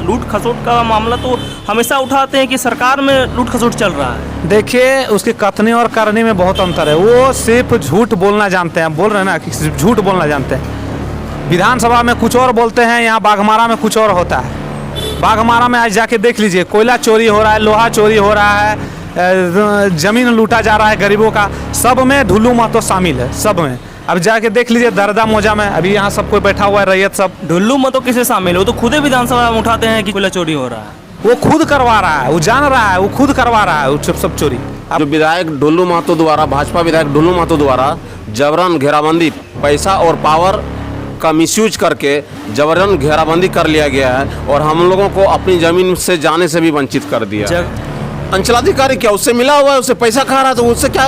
लूट खसोट का मामला तो हमेशा उठाते हैं कि सरकार में लूट खसोट चल रहा है। देखिए, उसकी कथनी और करनी में बहुत अंतर है। वो सिर्फ झूठ बोलना जानते हैं, बोल रहे हैं ना कि सिर्फ झूठ बोलना जानते हैं। विधानसभा में कुछ और बोलते हैं, यहाँ बाघमारा में कुछ और होता है। बाघमारा में आज जाके देख लीजिए, कोयला चोरी हो रहा है, लोहा चोरी हो रहा है, जमीन लूटा जा रहा है गरीबों का। सब में ढुल्लू महतो शामिल है, सब में। अब जाके देख लीजिए दरदा मौजा में, अभी यहाँ सब कोई बैठा हुआ है, रैयत सब। ढुल्लू महतो किसे शामिल हो? तो खुद ही विधानसभा में उठाते हैं कि कोयला चोरी हो रहा है। वो खुद करवा रहा है, वो जान रहा है, वो खुद करवा रहा है वो सब चोरी। जो विधायक ढुल्लू महतो द्वारा, भाजपा विधायक ढुल्लू महतो द्वारा जबरन घेराबंदी, पैसा और पावर का मिसयूज करके जबरन घेराबंदी कर लिया गया है और हम लोगों को अपनी ज़मीन से जाने से भी वंचित कर दिया है। अंचलाधिकारी क्या उससे मिला हुआ है, उससे पैसा खा रहा है, तो उससे क्या,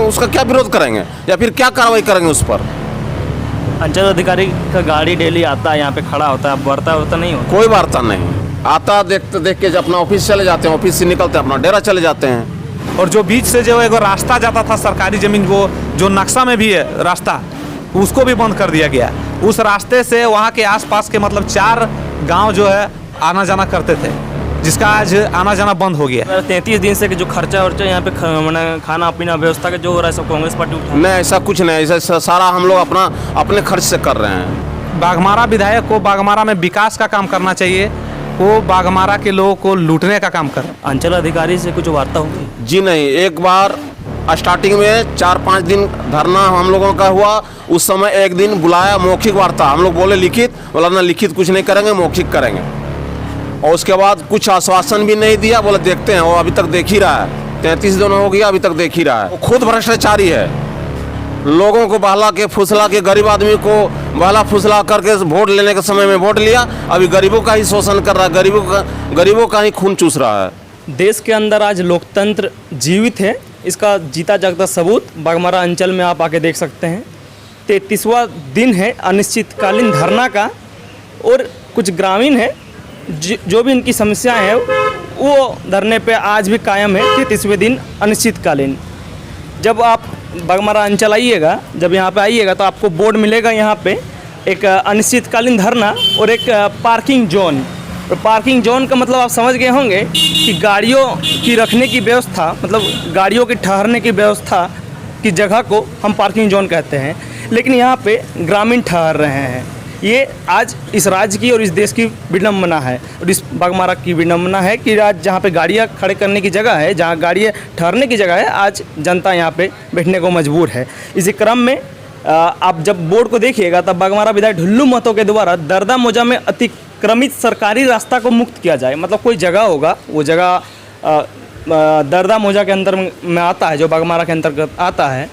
उसका क्या विरोध करेंगे या फिर क्या कार्रवाई करेंगे उस पर? अंचल अधिकारी का गाड़ी डेली आता है, यहाँ पे खड़ा होता है, वार्ता नहीं होता? कोई वार्ता नहीं आता, देखते देख के अपना ऑफिस चले जाते हैं, ऑफिस से निकलते हैं अपना डेरा चले जाते हैं। और जो बीच से जो एक रास्ता जाता था सरकारी जमीन, वो जो नक्शा में भी है रास्ता, उसको भी बंद कर दिया गया। उस रास्ते से वहाँ के आसपास के मतलब 4 गांव जो है आना जाना करते थे, जिसका आज आना जाना बंद हो गया। 33 दिन से जो खर्चा वर्चा यहाँ पे खाना पीना व्यवस्था का जो हो रहा है सब कांग्रेस पार्टी उठा? नहीं, ऐसा कुछ नहीं, ऐसा सारा हम लोग अपने खर्च से कर रहे हैं। बाघमारा विधायक को बाघमारा में विकास का काम करना चाहिए, वो बाघमारा के लोगों को लूटने का काम कर रहे हैं। अंचल अधिकारी से कुछ वार्ता होगी? जी नहीं, एक बार स्टार्टिंग में 4-5 दिन धरना हम लोगों का हुआ, उस समय एक दिन बुलाया मौखिक वार्ता, हम लोग बोले लिखित, बोला ना लिखित कुछ नहीं करेंगे, मौखिक करेंगे। और उसके बाद कुछ आश्वासन भी नहीं दिया, बोले देखते हैं, वो अभी तक देख ही रहा है। 33 दिन हो गया, अभी तक देख ही रहा है। वो खुद भ्रष्टाचारी है, लोगों को बहला के फुसला के, गरीब आदमी को बहला फुसला करके वोट लेने के समय में वोट लिया, अभी गरीबों का ही शोषण कर रहा है, गरीबों का ही खून चूस रहा है। देश के अंदर आज लोकतंत्र जीवित है, इसका जीता जागता सबूत बाघमारा अंचल में आप आके देख सकते हैं। 33वां दिन है अनिश्चितकालीन धरना का, और कुछ ग्रामीण है जो भी इनकी समस्याएं हैं वो धरने पे आज भी कायम है। 33वें दिन अनिश्चितकालीन। जब आप बाघमारा अंचल आइएगा, जब यहाँ पे आइएगा तो आपको बोर्ड मिलेगा, यहाँ पे एक अनिश्चितकालीन धरना और एक पार्किंग जोन। तो पार्किंग जोन का मतलब आप समझ गए होंगे कि गाड़ियों की रखने की व्यवस्था, मतलब गाड़ियों के ठहरने की व्यवस्था की जगह को हम पार्किंग जोन कहते हैं। लेकिन यहाँ पे ग्रामीण ठहर रहे हैं। ये आज इस राज्य की और इस देश की विडम्बना है, और इस बाघमारा की विडम्बना है कि आज जहाँ पे गाड़ियाँ खड़े करने की जगह है, जहाँ गाड़ियाँ ठहरने की जगह है, आज जनता यहाँ पे बैठने को मजबूर है। इसी क्रम में आप जब बोर्ड को देखिएगा तब बाघमारा विधायक ढुल्लू महतो के द्वारा दरदा मौजा में अतिक्रमित सरकारी रास्ता को मुक्त किया जाए। मतलब कोई जगह होगा, वो जगह दरदा मौजा के अंदर में आता है, जो बाघमारा के अंतर्गत आता है।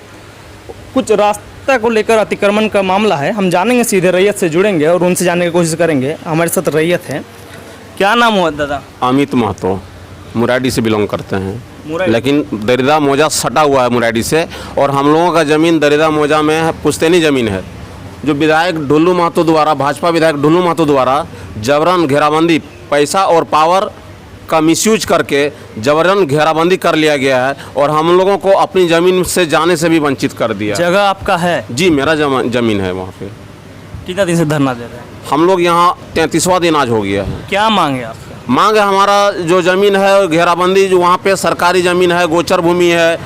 कुछ रास्ता को लेकर अतिक्रमण का मामला है, हम जानेंगे, सीधे रैयत से जुड़ेंगे और उनसे जानने की कोशिश करेंगे। हमारे साथ रैयत है। क्या नाम हुआ दादा? अमित महतो, मुराडी से बिलोंग करते हैं, लेकिन दरिदा मौजा सटा हुआ है मुराडी से, और हम लोगों का ज़मीन दरिदा मौजा में है, पुश्तैनी ज़मीन है। जो विधायक ढुल्लू महतो द्वारा, भाजपा विधायक ढुल्लू महतो द्वारा जबरन घेराबंदी, पैसा और पावर का मिसयूज करके जबरन घेराबंदी कर लिया गया है और हम लोगों को अपनी ज़मीन से जाने से भी वंचित कर दिया। जगह आपका है? जी, मेरा ज़मीन है वहाँ पे। कितना दिन से धरना दे रहे हैं? हम लोग यहाँ 33वां दिन आज हो गया है। क्या मांग है आपका? मांग है, हमारा जो ज़मीन है घेराबंदी, जो वहाँ पे सरकारी ज़मीन है, गोचर भूमि है,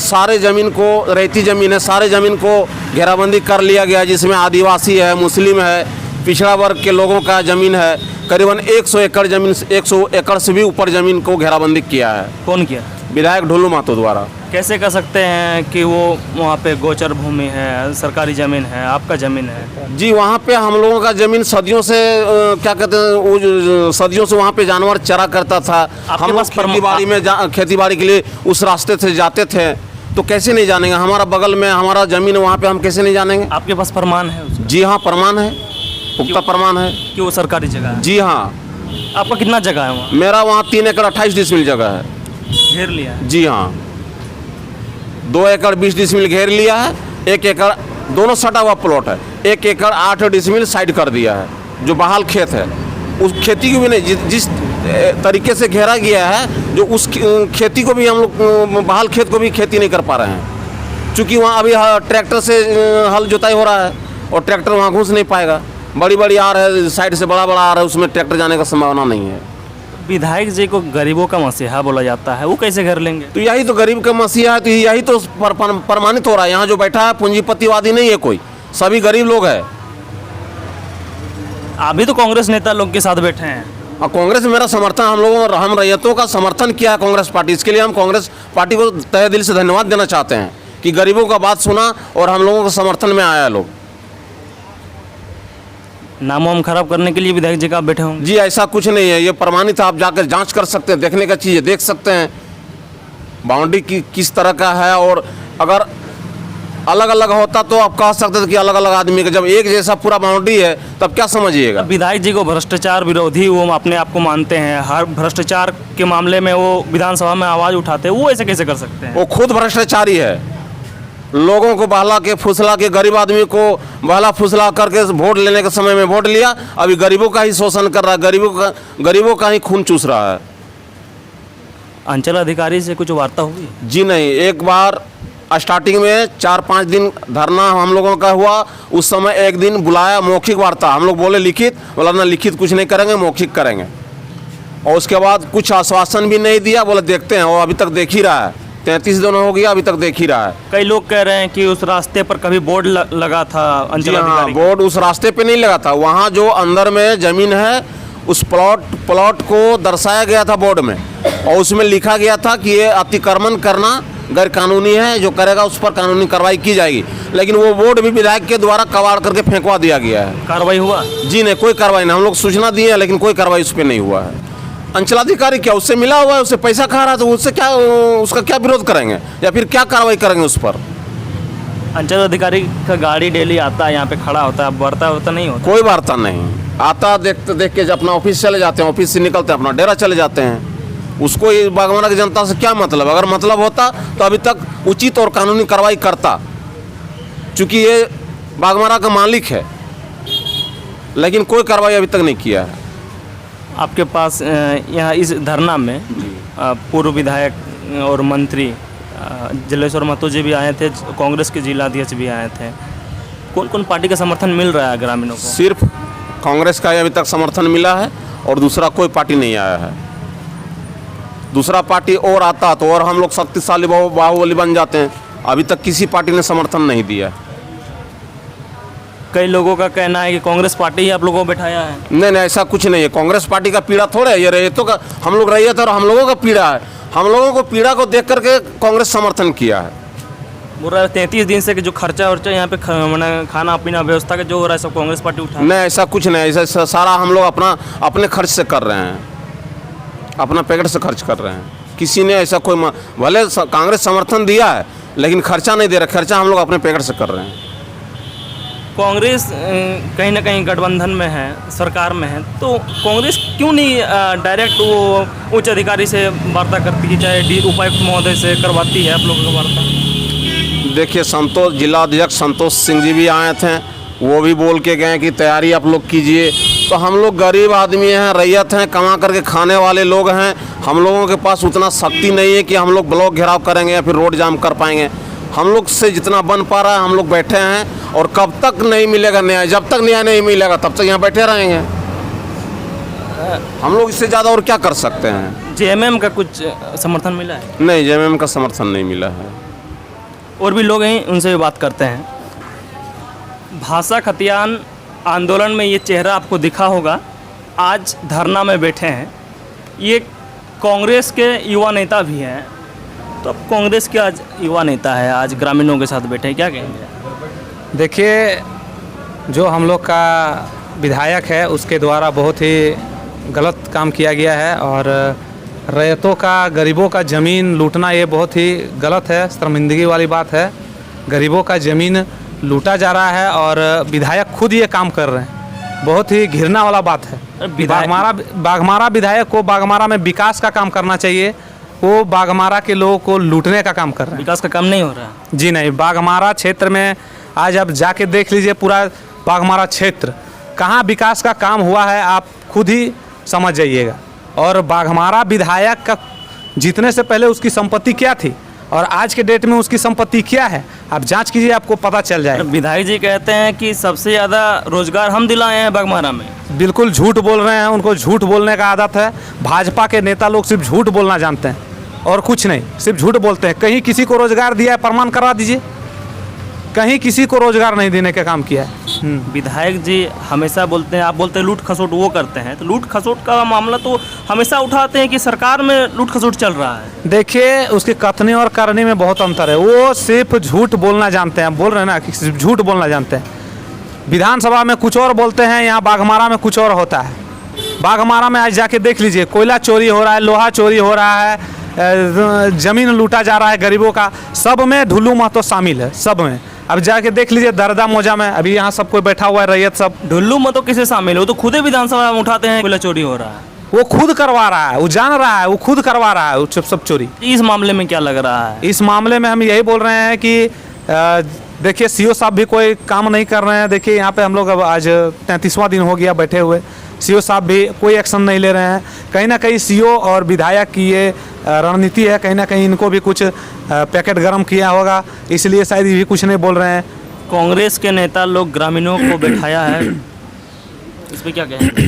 सारे ज़मीन को, रेती ज़मीन है, सारे ज़मीन को घेराबंदी कर लिया गया, जिसमें आदिवासी है, मुस्लिम है, पिछड़ा वर्ग के लोगों का ज़मीन है। करीबन 100 एकड़ ज़मीन, 100 एकड़ से भी ऊपर ज़मीन को घेराबंदी किया है। कौन किया? विधायक ढुल्लू महतो द्वारा। कैसे कर सकते हैं कि वो वहाँ पे गोचर भूमि है, सरकारी ज़मीन है, आपका ज़मीन है? जी, वहाँ पे हम लोगों का ज़मीन सदियों से क्या कहते हैं, वो सदियों से वहाँ पे जानवर चरा करता था। हम लोग खेती-बाड़ी में खेती-बाड़ी के लिए उस रास्ते से जाते थे, तो कैसे नहीं जानेंगे? हमारा बगल में हमारा ज़मीन, वहाँ पे हम कैसे नहीं जानेंगे? आपके पास प्रमाण है उसका? जी हाँ, प्रमाण है, पुख्ता प्रमाण है कि वो सरकारी जगह है। जी हाँ। आपका कितना जगह है वहाँ? मेरा वहाँ 3 एकड़ 28 डिसमिल जगह है। घेर लिया है? जी हाँ, 2 एकड़ 20 डिसमिल घेर लिया है, 1 एकड़ दोनों सटा हुआ प्लॉट है, 1 एकड़ 8 डिसमिल साइड कर दिया है, जो बहाल खेत है। उस खेती को भी नहीं, जिस तरीके से घेरा गया है, जो उस खेती को भी हम लोग, बहाल खेत को भी खेती नहीं कर पा रहे हैं, क्योंकि वहाँ अभी ट्रैक्टर से हल जोताई हो रहा है और ट्रैक्टर वहाँ घुस नहीं पाएगा। बड़ी बड़ी आ रहा है, साइड से बड़ा बड़ा आ रहा है, उसमें ट्रैक्टर जाने का संभावना नहीं है। विधायक जी को गरीबों का मसीहा बोला जाता है, वो कैसे घर लेंगे? तो यही तो गरीब का मसीहा है, तो यही तो प्रमाणित हो रहा है। यहाँ जो बैठा है पूंजीपतिवादी नहीं है कोई, सभी गरीब लोग हैं। आप भी तो कांग्रेस नेता लोग के साथ बैठे हैं। और कांग्रेस में मेरा समर्थन, हम रैयतों का समर्थन किया है कांग्रेस पार्टी। इसके लिए हम कांग्रेस पार्टी को तहे दिल से धन्यवाद देना चाहते हैं कि गरीबों का बात सुना और हम लोगों के समर्थन में आया लोग। नाम वाम खराब करने के लिए विधायक जी का आप बैठे होंगे? जी ऐसा कुछ नहीं है, ये प्रमाणित है, आप जाकर जांच कर सकते हैं, देखने का चीज़ है, देख सकते हैं बाउंड्री की किस तरह का है। और अगर अलग अलग होता तो आप कह सकते थे कि अलग अलग आदमी का, जब एक जैसा पूरा बाउंड्री है तब क्या समझिएगा। विधायक जी को भ्रष्टाचार विरोधी वो अपने आप को मानते हैं, हर भ्रष्टाचार के मामले में वो विधानसभा में आवाज़ उठाते हैं, वो ऐसे कैसे कर सकते हैं? वो खुद भ्रष्टाचारी है, लोगों को बहला के फुसला के, गरीब आदमी को बहला फुसला करके वोट लेने के समय में वोट लिया, अभी गरीबों का ही शोषण कर रहा है, गरीबों का ही खून चूस रहा है। अंचल अधिकारी से कुछ वार्ता हुई? जी नहीं, एक बार स्टार्टिंग में 4-5 दिन धरना हम लोगों का हुआ, उस समय एक दिन बुलाया मौखिक वार्ता, हम लोग बोले लिखित, बोला ना लिखित कुछ नहीं करेंगे, मौखिक करेंगे। और उसके बाद कुछ आश्वासन भी नहीं दिया, बोले देखते हैं, वो अभी तक देख ही रहा है, 33 दिन हो गया, अभी तक देख ही रहा है। कई लोग कह रहे हैं कि उस रास्ते पर कभी बोर्ड लगा था अंचल अधिकारी का। बोर्ड उस रास्ते पे नहीं लगा था, वहाँ जो अंदर में जमीन है उस प्लॉट को दर्शाया गया था बोर्ड में, और उसमें लिखा गया था कि ये अतिक्रमण करना गैर कानूनी है, जो करेगा उस पर कानूनी कार्रवाई की जाएगी। लेकिन वो बोर्ड भी विधायक के द्वारा कबाड़ करके फेंकवा दिया गया है। कार्रवाई हुआ? जी नहीं, कोई कार्रवाई नहीं, हम लोग सूचना दिए हैं लेकिन कोई कार्रवाई उस पर नहीं हुआ है। अंचलाधिकारी क्या उससे मिला हुआ है, उससे पैसा खा रहा है, तो उससे क्या, उसका क्या विरोध करेंगे या फिर क्या कार्रवाई करेंगे उस पर? अंचल अधिकारी का गाड़ी डेली आता है, यहाँ पे खड़ा होता है, वार्ता होता नहीं होता? कोई वार्ता नहीं आता, देखते देख के अपना ऑफिस चले जाते हैं, ऑफिस से निकलते हैं अपना डेरा चले जाते हैं। उसको ये बागमारा की जनता से क्या मतलब? अगर मतलब होता तो अभी तक उचित और कानूनी कार्रवाई करता, चूँकि ये बागमारा का मालिक है, लेकिन कोई कार्रवाई अभी तक नहीं किया है। आपके पास यहाँ इस धरना में पूर्व विधायक और मंत्री जलेश्वर महतो जी भी आए थे, कांग्रेस के जिलाध्यक्ष भी आए थे। कौन कौन पार्टी का समर्थन मिल रहा है ग्रामीणों को? सिर्फ कांग्रेस का अभी तक समर्थन मिला है और दूसरा कोई पार्टी नहीं आया है। दूसरा पार्टी और आता तो और हम लोग शक्तिशाली बाहुबली बन जाते हैं, अभी तक किसी पार्टी ने समर्थन नहीं दिया। कई लोगों का कहना है कि कांग्रेस पार्टी ही आप लोगों को बैठाया है। नहीं नहीं, ऐसा कुछ नहीं है, कांग्रेस पार्टी का पीड़ा थोड़ा है, ये रैयतों का, हम लोग रैयत और हम लोगों का पीड़ा है, हम लोगों को पीड़ा को देख करके कांग्रेस समर्थन किया है। बोल रहा है 33 दिन से कि जो खर्चा वर्चा यहाँ पे खाना पीना व्यवस्था का जो हो रहा है सब कांग्रेस पार्टी उठा। नहीं ऐसा कुछ नहीं, ऐसा सारा हम लोग अपने खर्च से कर रहे हैं, अपना पैकेट से खर्च कर रहे हैं। किसी ने ऐसा कोई भले कांग्रेस समर्थन दिया है लेकिन खर्चा नहीं दे रहा, खर्चा हम लोग अपने पैकेट से कर रहे हैं। कांग्रेस कहीं ना कहीं गठबंधन में है, सरकार में है, तो कांग्रेस क्यों नहीं डायरेक्ट वो उच्च अधिकारी से वार्ता करती है, चाहे उपायुक्त महोदय से करवाती है आप लोगों की वार्ता? देखिए, जिलाध्यक्ष संतोष सिंह जी भी आए थे, वो भी बोल के गए कि तैयारी आप लोग कीजिए। तो हम लोग गरीब आदमी हैं, रैयत हैं, कमा करके खाने वाले लोग हैं, हम लोगों के पास उतना शक्ति नहीं है कि हम लोग ब्लॉक घेराव करेंगे या फिर रोड जाम कर पाएंगे। हम लोग से जितना बन पा रहा है हम लोग बैठे हैं, और कब तक नहीं मिलेगा न्याय, जब तक न्याय नहीं मिलेगा तब तक यहाँ बैठे रहेंगे। हम लोग इससे ज़्यादा और क्या कर सकते हैं? जेएमएम का कुछ समर्थन मिला है? नहीं, जेएमएम का समर्थन नहीं मिला है। और भी लोग हैं, उनसे भी बात करते हैं। भाषा खतियान आंदोलन में ये चेहरा आपको दिखा होगा, आज धरना में बैठे हैं, ये कांग्रेस के युवा नेता भी हैं। तो अब कांग्रेस के आज युवा नेता है, आज ग्रामीणों के साथ बैठे हैं, क्या कहेंगे? देखिए, जो हम लोग का विधायक है उसके द्वारा बहुत ही गलत काम किया गया है, और रैयतों का, गरीबों का ज़मीन लूटना ये बहुत ही गलत है, शर्मिंदगी वाली बात है। गरीबों का ज़मीन लूटा जा रहा है और विधायक खुद ये काम कर रहे हैं, बहुत ही घृणा वाला बात है। बाघमारा विधायक को बाघमारा में विकास का काम करना चाहिए, वो बाघमारा के लोगों को लूटने का काम कर रहे हैं। विकास का काम नहीं हो रहा? जी नहीं, बाघमारा क्षेत्र में आज आप जाके देख लीजिए, पूरा बाघमारा क्षेत्र कहाँ विकास का काम हुआ है आप खुद ही समझ जाइएगा। और बाघमारा विधायक का जीतने से पहले उसकी संपत्ति क्या थी और आज के डेट में उसकी संपत्ति क्या है आप जांच कीजिए, आपको पता चल जाएगा। विधायक जी कहते हैं कि सबसे ज़्यादा रोजगार हम दिलाए हैं बाघमारा में। बिल्कुल झूठ बोल रहे हैं, उनको झूठ बोलने का आदत है। भाजपा के नेता लोग सिर्फ झूठ बोलना जानते हैं और कुछ नहीं, सिर्फ झूठ बोलते हैं। कहीं किसी को रोजगार दिया है प्रमाण करवा दीजिए, कहीं किसी को रोजगार नहीं देने का काम किया है। विधायक जी हमेशा बोलते हैं, आप बोलते हैं लूट खसोट वो करते हैं, तो लूट खसोट का मामला तो हमेशा उठाते हैं कि सरकार में लूट खसोट चल रहा है। देखिए उसके कथने और करने में बहुत अंतर है। वो सिर्फ झूठ बोलना जानते हैं, बोल रहे हैं ना कि सिर्फ झूठ बोलना जानते हैं। विधानसभा में कुछ और बोलते हैं, यहाँ बाघमारा में कुछ और होता है। बाघमारा में आज जाके देख लीजिए, कोयला चोरी हो रहा है, लोहा चोरी हो रहा है, जमीन लूटा जा रहा है गरीबों का, सब में ढुल्लू महतो शामिल है, सब में। अब जाके देख लीजिए दरदा मौजा में, अभी यहाँ सब कोई बैठा हुआ है, रैयत सब। ढुल्लू मतो किसे शामिल है? वो तो खुद ही विधानसभा में उठाते हैं कोयला चोरी हो रहा है। वो खुद करवा रहा है, वो जान रहा है, वो खुद करवा रहा है वो सब चोरी। इस मामले में क्या लग रहा है? इस मामले में हम यही बोल रहे हैं कि देखिए सीओ साहब भी कोई काम नहीं कर रहे हैं। देखिए यहाँ पे हम लोग अब आज 33वां दिन हो गया बैठे हुए, सीओ साहब भी कोई एक्शन नहीं ले रहे हैं। कहीं ना कहीं सीओ और विधायक की ये रणनीति है, कहीं ना कहीं इनको भी कुछ पैकेट गर्म किया होगा, इसलिए शायद ये भी कुछ नहीं बोल रहे हैं। कांग्रेस के नेता लोग ग्रामीणों को बैठाया है, इस पर क्या कहेंगे?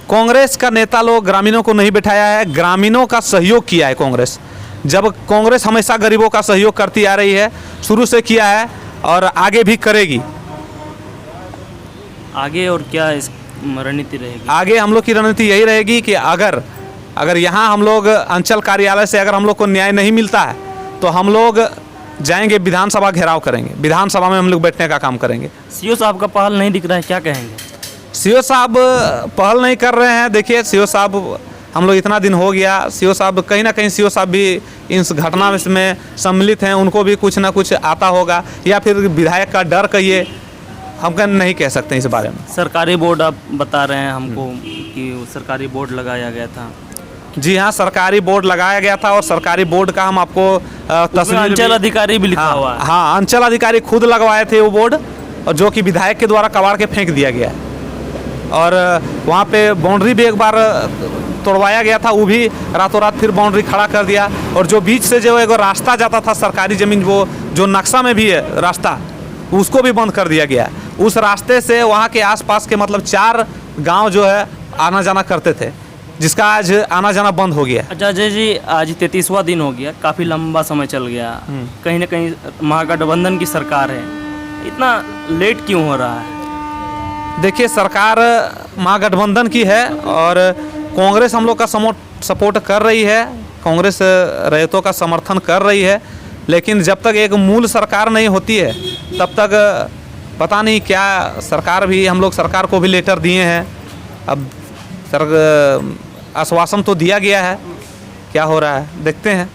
कांग्रेस का नेता लोग ग्रामीणों को नहीं बैठाया है, ग्रामीणों का सहयोग किया है कांग्रेस। जब कांग्रेस हमेशा गरीबों का सहयोग करती आ रही है, शुरू से किया है और आगे भी करेगी। आगे और क्या इस रणनीति रहेगी? आगे हम लोग की रणनीति यही रहेगी कि अगर यहाँ हम लोग अंचल कार्यालय से अगर हम लोग को न्याय नहीं मिलता है तो हम लोग जाएंगे विधानसभा घेराव करेंगे, विधानसभा में हम लोग बैठने का काम करेंगे। सीओ साहब का पहल नहीं दिख रहा है, क्या कहेंगे? सीओ साहब पहल नहीं कर रहे हैं। देखिए सीओ साहब, हम लोग इतना दिन हो गया, सीओ साहब कहीं ना कहीं सीओ साहब भी इस घटना में सम्मिलित हैं, उनको भी कुछ ना कुछ आता होगा, या फिर विधायक का डर कहिए, हम नहीं कह सकते इस बारे में। सरकारी बोर्ड आप बता रहे हैं हमको कि सरकारी बोर्ड लगाया गया था। जी हाँ, सरकारी बोर्ड लगाया गया था और सरकारी बोर्ड का हम आपको तस्वीर अंचल अधिकारी भी लिखा हुआ है। हाँ, अंचल अधिकारी खुद लगवाए थे वो बोर्ड, और जो कि विधायक के द्वारा कबाड़ के फेंक दिया गया है। और वहाँ पे बाउंड्री भी एक बार तोड़वाया गया था, वो भी रातों रात फिर बाउंड्री खड़ा कर दिया। और जो बीच से जो एक रास्ता जाता था सरकारी ज़मीन, वो जो नक्शा में भी है रास्ता, उसको भी बंद कर दिया गया। उस रास्ते से वहाँ के आसपास के मतलब 4 गांव जो है आना जाना करते थे, जिसका आज आना जाना बंद हो गया। अच्छा अजय जी, आज 33वां दिन हो गया, काफ़ी लंबा समय चल गया। कहीं ना कहीं महागठबंधन की सरकार है, इतना लेट क्यों हो रहा है? देखिए सरकार महागठबंधन की है और कांग्रेस हम लोग का सपोर्ट कर रही है, कांग्रेस रैयतों का समर्थन कर रही है, लेकिन जब तक एक मूल सरकार नहीं होती है तब तक पता नहीं क्या। सरकार भी, हम लोग सरकार को भी लेटर दिए हैं, अब आश्वासन तो दिया गया है, क्या हो रहा है देखते हैं।